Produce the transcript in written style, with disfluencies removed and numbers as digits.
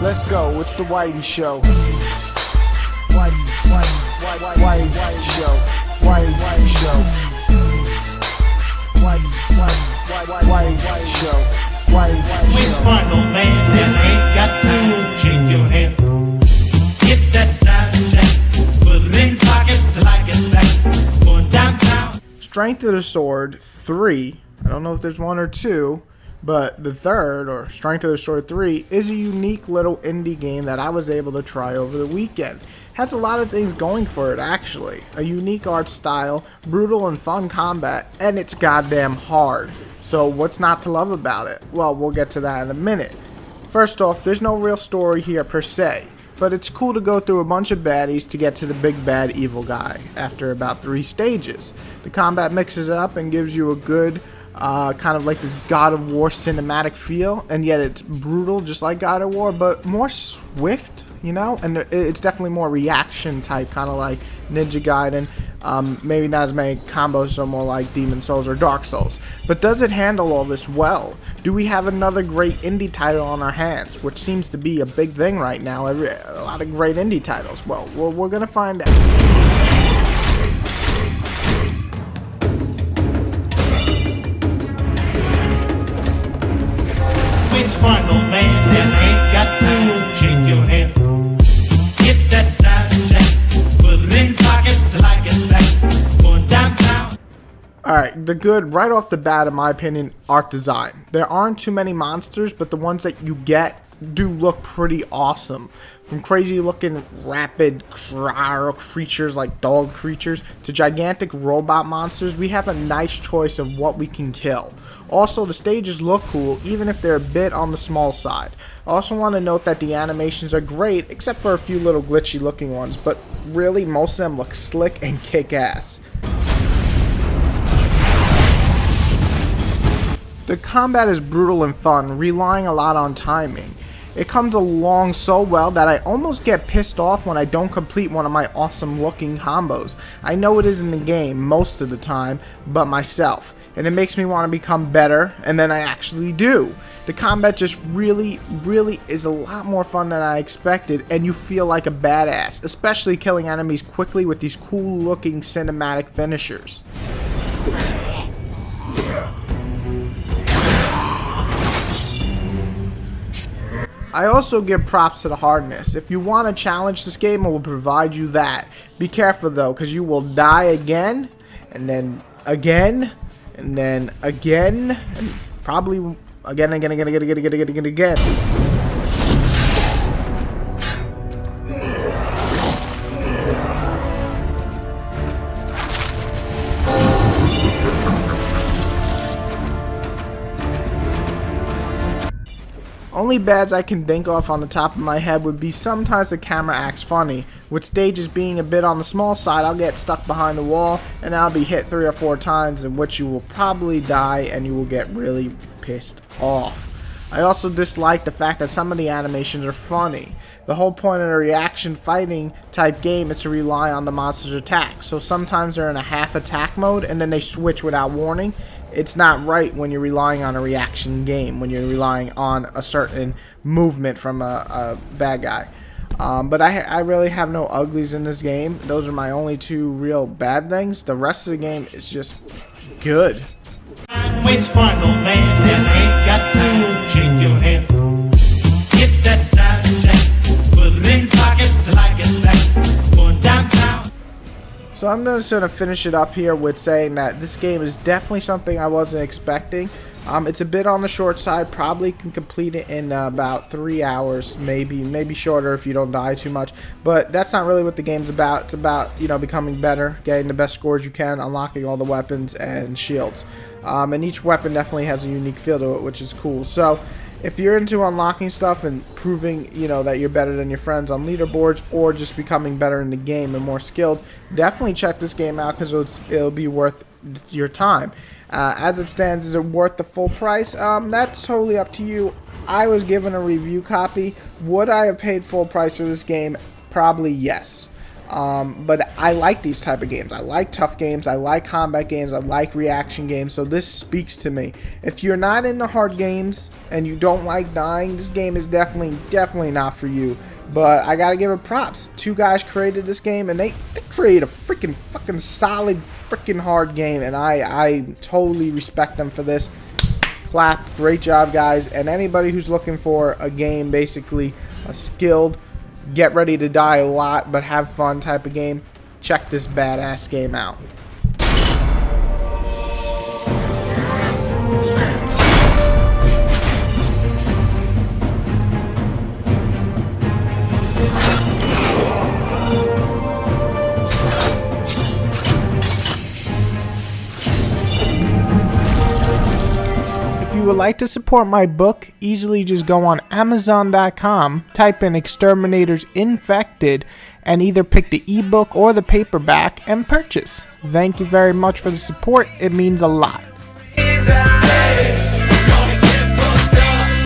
Let's go, it's the Whitey Show. Whitey Show. Whitey Show. Whitey Show. With final man that ain't got time to shake your hand. Get that side check, put it in pockets till I get back. Going downtown. Strength of the Sword 3, I don't know if there's one or two, but the third, or Strength of the Sword 3, is a unique little indie game that I was able to try over the weekend. Has a lot of things going for it actually. A unique art style, brutal and fun combat, and it's goddamn hard. So what's not to love about it? Well, we'll get to that in a minute. First off, there's no real story here per se, but it's cool to go through a bunch of baddies to get to the big bad evil guy after about 3 stages. The combat mixes up and gives you a good kind of like this God of War cinematic feel, and yet it's brutal just like God of War, but more swift, you know, and it's definitely more reaction type, kind of like Ninja Gaiden. Maybe not as many combos, so more like Demon Souls or Dark Souls. But does it handle all this well? Do we have another great indie title on our hands, which seems to be a big thing right now? A lot of great indie titles. Well, we're gonna find out. Which final man that ain't got time to shake your hand. Get that side check, put it in pockets till I get back. Going downtown. Alright, the good, right off the bat, in my opinion, art design. There aren't too many monsters, but the ones that you get do look pretty awesome. From crazy looking rapid creatures like dog creatures to gigantic robot monsters, we have a nice choice of what we can kill. Also, the stages look cool even if they're a bit on the small side. I also want to note that the animations are great except for a few little glitchy looking ones, but really most of them look slick and kick ass. The combat is brutal and fun, relying a lot on timing. It comes along so well that I almost get pissed off when I don't complete one of my awesome looking combos. I know it is in the game most of the time, but myself. And it makes me want to become better, and then I actually do. The combat just really is a lot more fun than I expected, and you feel like a badass, especially killing enemies quickly with these cool looking cinematic finishers. I also give props to the hardness. If you want to challenge this game, it will provide you that. Be careful though, because you will die again, and then again, and then again, and probably again. Only bads I can think of on the top of my head would be sometimes the camera acts funny. With stages being a bit on the small side, I'll get stuck behind a wall and I'll be hit 3 or 4 times, in which you will probably die and you will get really pissed off. I also dislike the fact that some of the animations are funny. The whole point of a reaction fighting type game is to rely on the monster's attack, so sometimes they're in a half attack mode and then they switch without warning. It's not right when you're relying on a reaction game, when you're relying on a certain movement from a bad guy. But I really have no uglies in this game. Those are my only 2 real bad things. The rest of the game is just good. Which final man that ain't got time to shake your hand. Get that side check, put it in pockets till I get back. Going downtown. So I'm just going to finish it up here with saying that this game is definitely something I wasn't expecting. It's a bit on the short side. Probably can complete it in about 3 hours, maybe shorter if you don't die too much. But that's not really what the game's about. It's about, you know, becoming better, getting the best scores you can, unlocking all the weapons and shields. And each weapon definitely has a unique feel to it, which is cool. So if you're into unlocking stuff and proving, you know, that you're better than your friends on leaderboards, or just becoming better in the game and more skilled, definitely check this game out because it'll be worth your time. As it stands, is it worth the full price? That's totally up to you. I was given a review copy. Would I have paid full price for this game? Probably yes. But I like these type of games. I like tough games. I like combat games. I like reaction games. So this speaks to me. If you're not into hard games and you don't like dying, this game is definitely not for you. But I gotta give it props. 2 guys created this game, and they created a fucking solid freaking hard game, and I totally respect them for this. Clap. Great job, guys. And anybody who's looking for a game, basically a skilled, get ready to die a lot but have fun type of game, check this badass game out. If you would like to support my book, easily just go on Amazon.com, type in Exterminators Infected, and either pick the ebook or the paperback and purchase. Thank you very much for the support. It means a lot.